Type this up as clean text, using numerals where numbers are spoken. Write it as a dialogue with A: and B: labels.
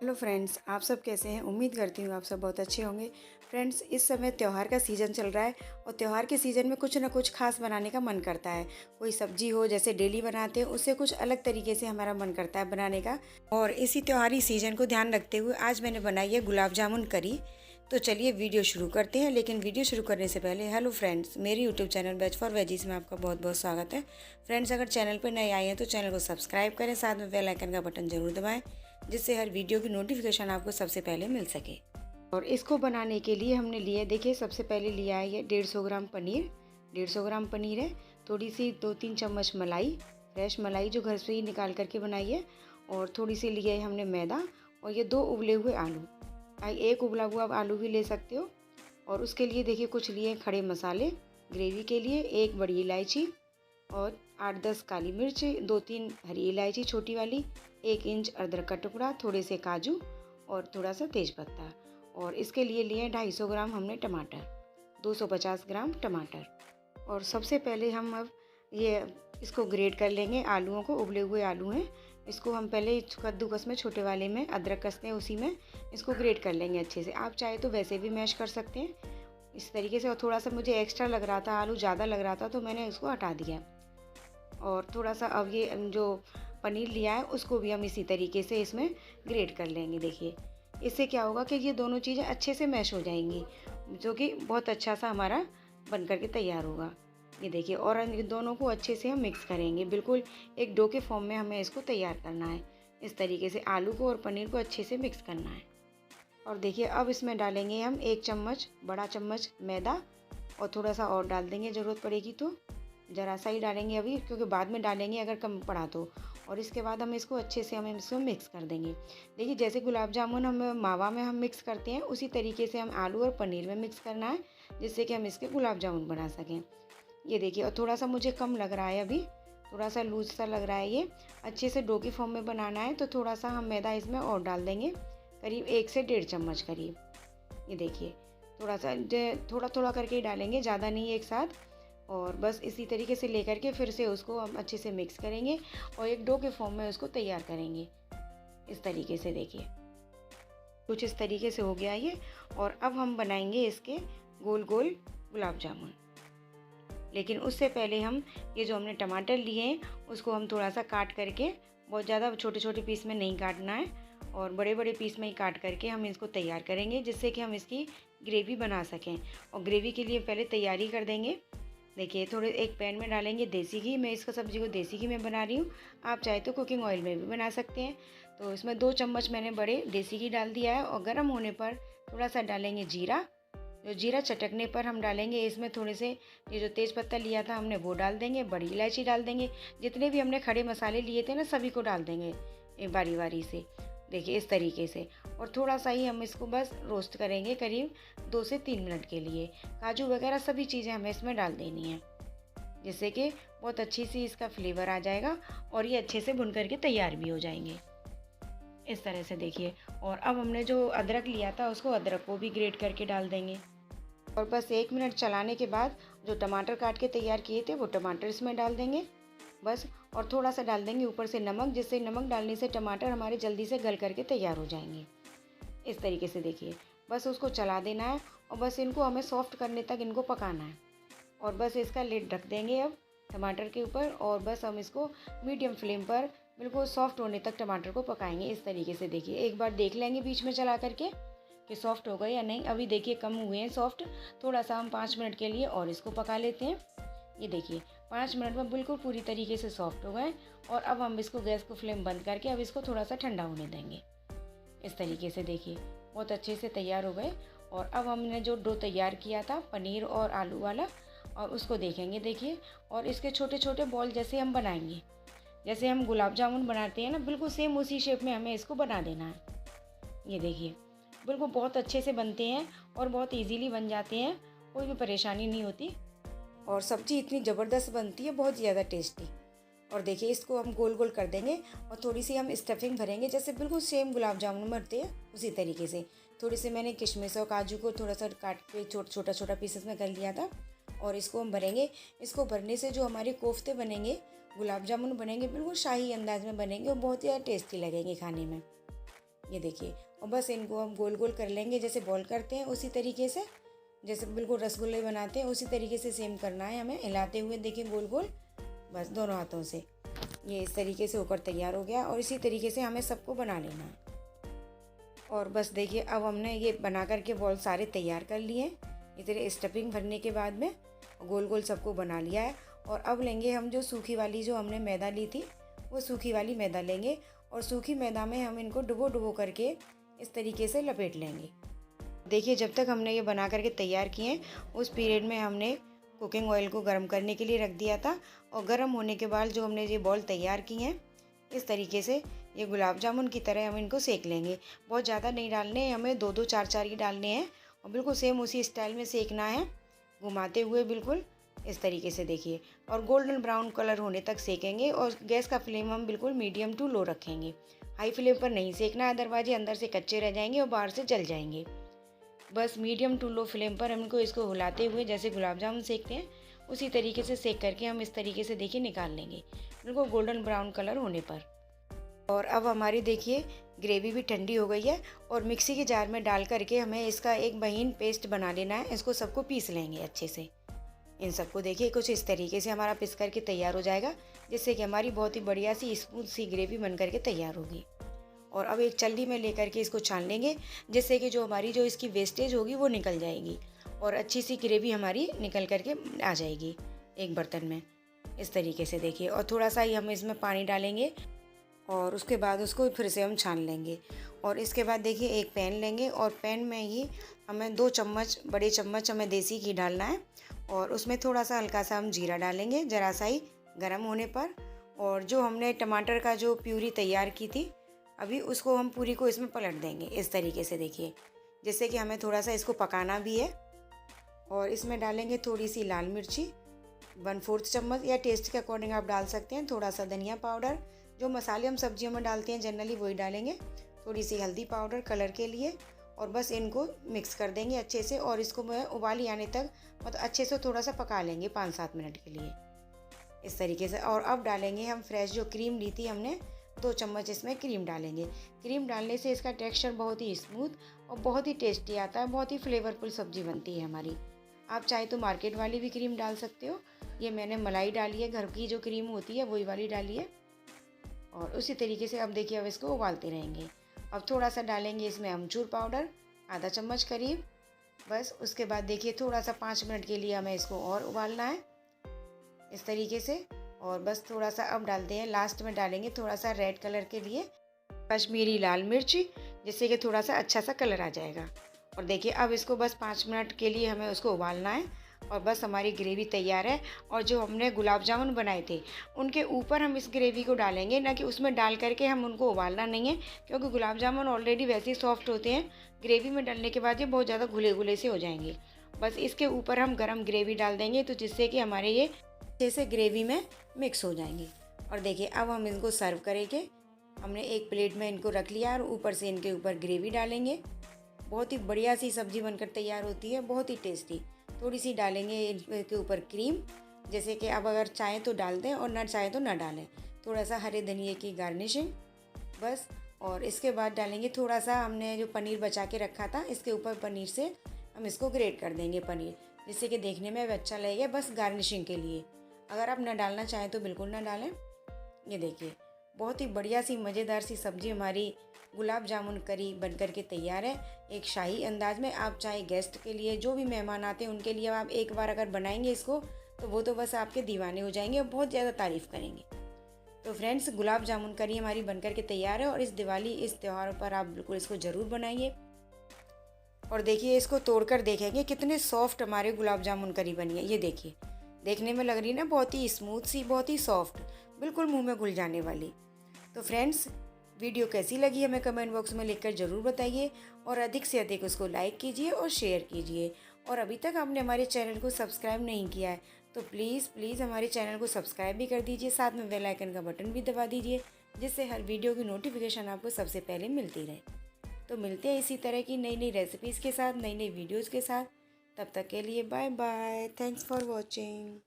A: Hello friends, आप सब कैसे हैं? उम्मीद करती हूँ आप सब बहुत अच्छे होंगे। फ्रेंड्स, इस समय त्यौहार का सीज़न चल रहा है और त्यौहार के सीज़न में कुछ ना कुछ खास बनाने का मन करता है। कोई सब्जी हो जैसे डेली बनाते हैं, उससे कुछ अलग तरीके से हमारा मन करता है बनाने का। और इसी त्योहारी सीज़न को ध्यान रखते हुए आज मैंने बनाई है गुलाब जामुन करी। तो चलिए वीडियो शुरू करते हैं। लेकिन वीडियो शुरू करने से पहले हेलो फ्रेंड्स, मेरे YouTube channel ways for veggies में आपका बहुत बहुत स्वागत है। फ्रेंड्स, अगर चैनल पर नए आए हैं तो चैनल को सब्सक्राइब करें, साथ में बेल आइकन का बटन जरूर दबाएं, जिससे हर वीडियो की नोटिफिकेशन आपको सबसे पहले मिल सके। और इसको बनाने के लिए हमने लिए, देखिए सबसे पहले लिया है ये 150 ग्राम पनीर। 150 ग्राम पनीर है, थोड़ी सी 2-3 चम्मच मलाई, फ्रेश मलाई जो घर से ही निकाल करके बनाई है। और थोड़ी सी लिया है हमने मैदा, और ये 2 उबले हुए आलू। एक उबला हुआ आलू भी ले सकते हो। और उसके लिए देखिए कुछ लिए खड़े मसाले ग्रेवी के लिए, 1 बड़ी इलायची और 8-10 काली मिर्च, 2-3 हरी इलायची छोटी वाली, 1 इंच अदरक का टुकड़ा, थोड़े से काजू और थोड़ा सा तेज़पत्ता। और इसके लिए लिए 250 ग्राम हमने टमाटर, 250 ग्राम टमाटर। और सबसे पहले हम अब ये इसको ग्रेट कर लेंगे आलूओं को। उबले हुए आलू हैं, इसको हम पहले कद्दूकस में छोटे वाले में अदरक कसते हैं उसी में इसको ग्रेट कर लेंगे अच्छे से। आप चाहे तो वैसे भी मैश कर सकते हैं इस तरीके से। और थोड़ा सा मुझे एक्स्ट्रा लग रहा था, आलू ज़्यादा लग रहा था, तो मैंने इसको हटा दिया। और थोड़ा सा अब ये जो पनीर लिया है उसको भी हम इसी तरीके से इसमें ग्रेट कर लेंगे। देखिए इससे क्या होगा कि ये दोनों चीज़ें अच्छे से मैश हो जाएंगी, जो कि बहुत अच्छा सा हमारा बन करके तैयार होगा। ये देखिए, और इन दोनों को अच्छे से हम मिक्स करेंगे, बिल्कुल एक डो के फॉर्म में हमें इसको तैयार करना है। इस तरीके से आलू को और पनीर को अच्छे से मिक्स करना है। और देखिए अब इसमें डालेंगे हम 1 चम्मच, बड़ा चम्मच मैदा, और थोड़ा सा और डाल देंगे, ज़रूरत पड़ेगी तो ज़रा सा ही डालेंगे अभी, क्योंकि बाद में डालेंगे अगर कम पड़ा तो। और इसके बाद हम इसको अच्छे से इसको मिक्स कर देंगे। देखिए जैसे गुलाब जामुन हम मावा में हम मिक्स करते हैं, उसी तरीके से हम आलू और पनीर में मिक्स करना है, जिससे कि हम इसके गुलाब जामुन बना सकें। ये देखिए, और थोड़ा सा मुझे कम लग रहा है अभी, थोड़ा सा लूज सा लग रहा है। ये अच्छे से डो की फॉर्म में बनाना है, तो थोड़ा सा हम मैदा इसमें और डाल देंगे, करीब 1 से 1.5 चम्मच करीब। ये देखिए थोड़ा सा थोड़ा थोड़ा करके ही डालेंगे, ज़्यादा नहीं एक साथ। और बस इसी तरीके से लेकर के फिर से उसको हम अच्छे से मिक्स करेंगे और एक डो के फॉर्म में उसको तैयार करेंगे। इस तरीके से देखिए कुछ इस तरीके से हो गया ये। और अब हम बनाएंगे इसके गोल गोल गुलाब जामुन। लेकिन उससे पहले हम ये जो हमने टमाटर लिए हैं उसको हम थोड़ा सा काट करके, बहुत ज़्यादा छोटे छोटे पीस में नहीं काटना है, और बड़े बड़े पीस में ही काट करके हम इसको तैयार करेंगे, जिससे कि हम इसकी ग्रेवी बना सकें। और ग्रेवी के लिए पहले तैयारी कर देंगे। देखिए थोड़े एक पैन में डालेंगे देसी घी, मैं इसका सब्ज़ी को देसी घी में बना रही हूँ, आप चाहे तो कुकिंग ऑयल में भी बना सकते हैं। तो इसमें 2 चम्मच मैंने बड़े देसी घी डाल दिया है। और गर्म होने पर थोड़ा सा डालेंगे जीरा। जो जीरा चटकने पर हम डालेंगे इसमें थोड़े से ये जो तेज़ पत्ता लिया था हमने वो डाल देंगे, बड़ी इलायची डाल देंगे, जितने भी हमने खड़े मसाले लिए थे ना सभी को डाल देंगे एक बारी बारी से। देखिए इस तरीके से। और थोड़ा सा ही हम इसको बस रोस्ट करेंगे, करीब 2 से 3 मिनट के लिए। काजू वगैरह सभी चीज़ें हमें इसमें डाल देनी है, जिससे कि बहुत अच्छी सी इसका फ्लेवर आ जाएगा और ये अच्छे से भुन करके तैयार भी हो जाएंगे इस तरह से। देखिए, और अब हमने जो अदरक लिया था उसको, अदरक को भी ग्रेट करके डाल देंगे। और बस 1 मिनट चलाने के बाद जो टमाटर काट के तैयार किए थे वो टमाटर इसमें डाल देंगे बस। और थोड़ा सा डाल देंगे ऊपर से नमक, जिससे नमक डालने से टमाटर हमारे जल्दी से गल करके तैयार हो जाएंगे इस तरीके से। देखिए बस उसको चला देना है और बस इनको हमें सॉफ्ट करने तक इनको पकाना है। और बस इसका लिड रख देंगे अब टमाटर के ऊपर, और बस हम इसको मीडियम फ्लेम पर बिल्कुल सॉफ्ट होने तक टमाटर को पकाएंगे इस तरीके से। देखिए एक बार देख लेंगे बीच में चला करके कि सॉफ्ट हो गए या नहीं। अभी देखिए कम हुए हैं सॉफ्ट, थोड़ा सा हम 5 मिनट के लिए और इसको पका लेते हैं। ये देखिए 5 मिनट में बिल्कुल पूरी तरीके से सॉफ्ट हो गए। और अब हम इसको गैस को फ्लेम बंद करके अब इसको थोड़ा सा ठंडा होने देंगे इस तरीके से। देखिए बहुत अच्छे से तैयार हो गए। और अब हमने जो डो तैयार किया था पनीर और आलू वाला, और उसको देखेंगे। देखिए, और इसके छोटे छोटे बॉल जैसे हम बनाएंगे, जैसे हम गुलाब जामुन बनाते हैं ना, बिल्कुल सेम उसी शेप में हमें इसको बना देना है। ये देखिए बिल्कुल बहुत अच्छे से बनते हैं और बहुत इजीली बन जाते हैं, कोई भी परेशानी नहीं होती। और सब्ज़ी इतनी ज़बरदस्त बनती है, बहुत ज़्यादा टेस्टी। और देखिए इसको हम गोल गोल कर देंगे और थोड़ी सी हम स्टफिंग भरेंगे, जैसे बिल्कुल सेम गुलाब जामुन भरते हैं उसी तरीके से। थोड़ी सी मैंने किशमिश और काजू को थोड़ा सा काट के छोटा छोटा पीसेस में कर लिया था, और इसको हम भरेंगे। इसको भरने से जो हमारे कोफ्ते बनेंगे, गुलाब जामुन बनेंगे, बिल्कुल शाही अंदाज में बनेंगे और बहुत ज़्यादा टेस्टी लगेंगे खाने में। ये देखिए। और बस इनको हम गोल गोल कर लेंगे, जैसे बॉल करते हैं उसी तरीके से, जैसे बिल्कुल रसगुल्ले बनाते हैं उसी तरीके से सेम करना है हमें, हिलाते हुए देखिए गोल गोल, बस दोनों हाथों से। ये इस तरीके से होकर तैयार हो गया और इसी तरीके से हमें सबको बना लेना है। और बस देखिए अब हमने ये बना करके बॉल सारे तैयार कर लिए हैं। इधर स्टफिंग भरने के बाद में गोल गोल सबको बना लिया है। और अब लेंगे हम जो सूखी वाली जो हमने मैदा ली थी, वो सूखी वाली मैदा लेंगे और सूखी मैदा में हम इनको डुबो डुबो करके इस तरीके से लपेट लेंगे। देखिए जब तक हमने ये बना करके तैयार किए उस पीरियड में हमने कुकिंग ऑयल को गर्म करने के लिए रख दिया था। और गर्म होने के बाद जो हमने ये बॉल तैयार की हैं, इस तरीके से ये गुलाब जामुन की तरह हम इनको सेक लेंगे। बहुत ज़्यादा नहीं डालने हैं, हमें 2-2 4-4 ही डालने हैं और बिल्कुल सेम उसी स्टाइल में सेकना है, घुमाते हुए बिल्कुल इस तरीके से देखिए। और गोल्डन ब्राउन कलर होने तक सेकेंगे और गैस का फ्लेम हम बिल्कुल मीडियम टू लो रखेंगे। हाई फ्लेम पर नहीं सेकना है, अदरवाइज अंदर से कच्चे रह जाएंगे और बाहर से जल जाएंगे। बस मीडियम टू लो फ्लेम पर हमको इसको हिलाते हुए जैसे गुलाब जामुन सेकते हैं उसी तरीके से सेक करके हम इस तरीके से देखिए निकाल लेंगे, बिल्कुल गोल्डन ब्राउन कलर होने पर। और अब हमारी देखिए ग्रेवी भी ठंडी हो गई है और मिक्सी के जार में डाल करके हमें इसका एक महीन पेस्ट बना लेना है। इसको सबको पीस लेंगे अच्छे से। इन सबको देखिए कुछ इस तरीके से हमारा पीस करके तैयार हो जाएगा, जिससे कि हमारी बहुत ही बढ़िया सी स्मूथ सी ग्रेवी बन करके तैयार होगी। और अब एक छलनी में लेकर के इसको छान लेंगे, जिससे कि जो हमारी जो इसकी वेस्टेज होगी वो निकल जाएगी और अच्छी सी ग्रेवी हमारी निकल करके आ जाएगी एक बर्तन में इस तरीके से देखिए। और थोड़ा सा ही हम इसमें पानी डालेंगे और उसके बाद उसको फिर से हम छान लेंगे। और इसके बाद देखिए एक पैन लेंगे और पैन में ही हमें 2 चम्मच बड़े चम्मच हमें देसी घी डालना है और उसमें थोड़ा सा हल्का सा हम जीरा डालेंगे ज़रा सा ही गर्म होने पर। और जो हमने टमाटर का जो प्यूरी तैयार की थी अभी, उसको हम पूरी को इसमें पलट देंगे इस तरीके से देखिए, जिससे कि हमें थोड़ा सा इसको पकाना भी है। और इसमें डालेंगे थोड़ी सी लाल मिर्ची 1/4 चम्मच, या टेस्ट के अकॉर्डिंग आप डाल सकते हैं। थोड़ा सा धनिया पाउडर, जो मसाले हम सब्जियों में डालते हैं जनरली वही डालेंगे। थोड़ी सी हल्दी पाउडर कलर के लिए। और बस इनको मिक्स कर देंगे अच्छे से और इसको उबाली आने तक मतलब अच्छे से थोड़ा सा पका लेंगे 5-7 मिनट के लिए इस तरीके से। और अब डालेंगे हम फ्रेश जो क्रीम ली थी हमने, 2 चम्मच इसमें क्रीम डालेंगे। क्रीम डालने से इसका टेक्सचर बहुत ही स्मूथ और बहुत ही टेस्टी आता है, बहुत ही फ्लेवरफुल सब्जी बनती है हमारी। आप चाहे तो मार्केट वाली भी क्रीम डाल सकते हो, ये मैंने मलाई डाली है, घर की जो क्रीम होती है वही वाली डाली है। और उसी तरीके से अब देखिए अब इसको उबालते रहेंगे। अब थोड़ा सा डालेंगे इसमें अमचूर पाउडर आधा चम्मच करीब। बस उसके बाद देखिए थोड़ा सा 5 मिनट के लिए हमें इसको और उबालना है इस तरीके से। और बस थोड़ा सा अब डालते हैं, लास्ट में डालेंगे थोड़ा सा रेड कलर के लिए कश्मीरी लाल मिर्च, जिससे कि थोड़ा सा अच्छा सा कलर आ जाएगा। और देखिए अब इसको बस 5 मिनट के लिए हमें उसको उबालना है और बस हमारी ग्रेवी तैयार है। और जो हमने गुलाब जामुन बनाए थे उनके ऊपर हम इस ग्रेवी को डालेंगे, ना कि उसमें डाल करके हम उनको उबालना नहीं है, क्योंकि गुलाब जामुन ऑलरेडी वैसे ही सॉफ्ट होते हैं। ग्रेवी में डालने के बाद ये बहुत ज़्यादा घुले घुले से हो जाएंगे। बस इसके ऊपर हम गरम ग्रेवी डाल देंगे, तो जिससे कि हमारे ये अच्छे से ग्रेवी में मिक्स हो जाएंगे। और देखिए अब हम इनको सर्व करेंगे। हमने एक प्लेट में इनको रख लिया और ऊपर से इनके ऊपर ग्रेवी डालेंगे। बहुत ही बढ़िया सी सब्ज़ी बनकर तैयार होती है, बहुत ही टेस्टी। थोड़ी सी डालेंगे इनके ऊपर क्रीम, जैसे कि अब अगर चाहें तो डाल दें और ना चाहें तो ना डालें। थोड़ा सा हरे धनिए की गार्निशिंग बस। और इसके बाद डालेंगे थोड़ा सा हमने जो पनीर बचा के रखा था, इसके ऊपर पनीर से हम इसको ग्रेट कर देंगे पनीर, जिससे कि देखने में अच्छा लगेगा, बस गार्निशिंग के लिए। अगर आप ना डालना चाहें तो बिल्कुल ना डालें। ये देखिए बहुत ही बढ़िया सी मज़ेदार सी सब्ज़ी हमारी गुलाब जामुन करी बनकर के तैयार है, एक शाही अंदाज में। आप चाहे गेस्ट के लिए, जो भी मेहमान आते हैं उनके लिए आप एक बार अगर बनाएंगे इसको, तो वो तो बस आपके दीवाने हो जाएंगे और बहुत ज़्यादा तारीफ़ करेंगे। तो फ्रेंड्स गुलाब जामुन करी हमारी बनकर के तैयार है और इस दिवाली इस त्यौहार पर आप बिल्कुल इसको ज़रूर बनाइए। और देखिए इसको तोड़कर देखेंगे कितने सॉफ्ट हमारे गुलाब जामुन करी बनी है। ये देखिए देखने में लग रही है ना बहुत ही स्मूथ सी, बहुत ही सॉफ्ट, बिल्कुल मुंह में घुल जाने वाली। तो फ्रेंड्स वीडियो कैसी लगी हमें कमेंट बॉक्स में लिखकर ज़रूर बताइए और अधिक से अधिक उसको लाइक कीजिए और शेयर कीजिए। और अभी तक आपने हमारे चैनल को सब्सक्राइब नहीं किया है तो प्लीज़ हमारे चैनल को सब्सक्राइब भी कर दीजिए, साथ में बेल आइकन का बटन भी दबा दीजिए, जिससे हर वीडियो की नोटिफिकेशन आपको सबसे पहले मिलती रहे। तो मिलते हैं इसी तरह की नई नई रेसिपीज़ के साथ, नई नई वीडियोज़ के साथ। तब तक के लिए bye bye, thanks for watching.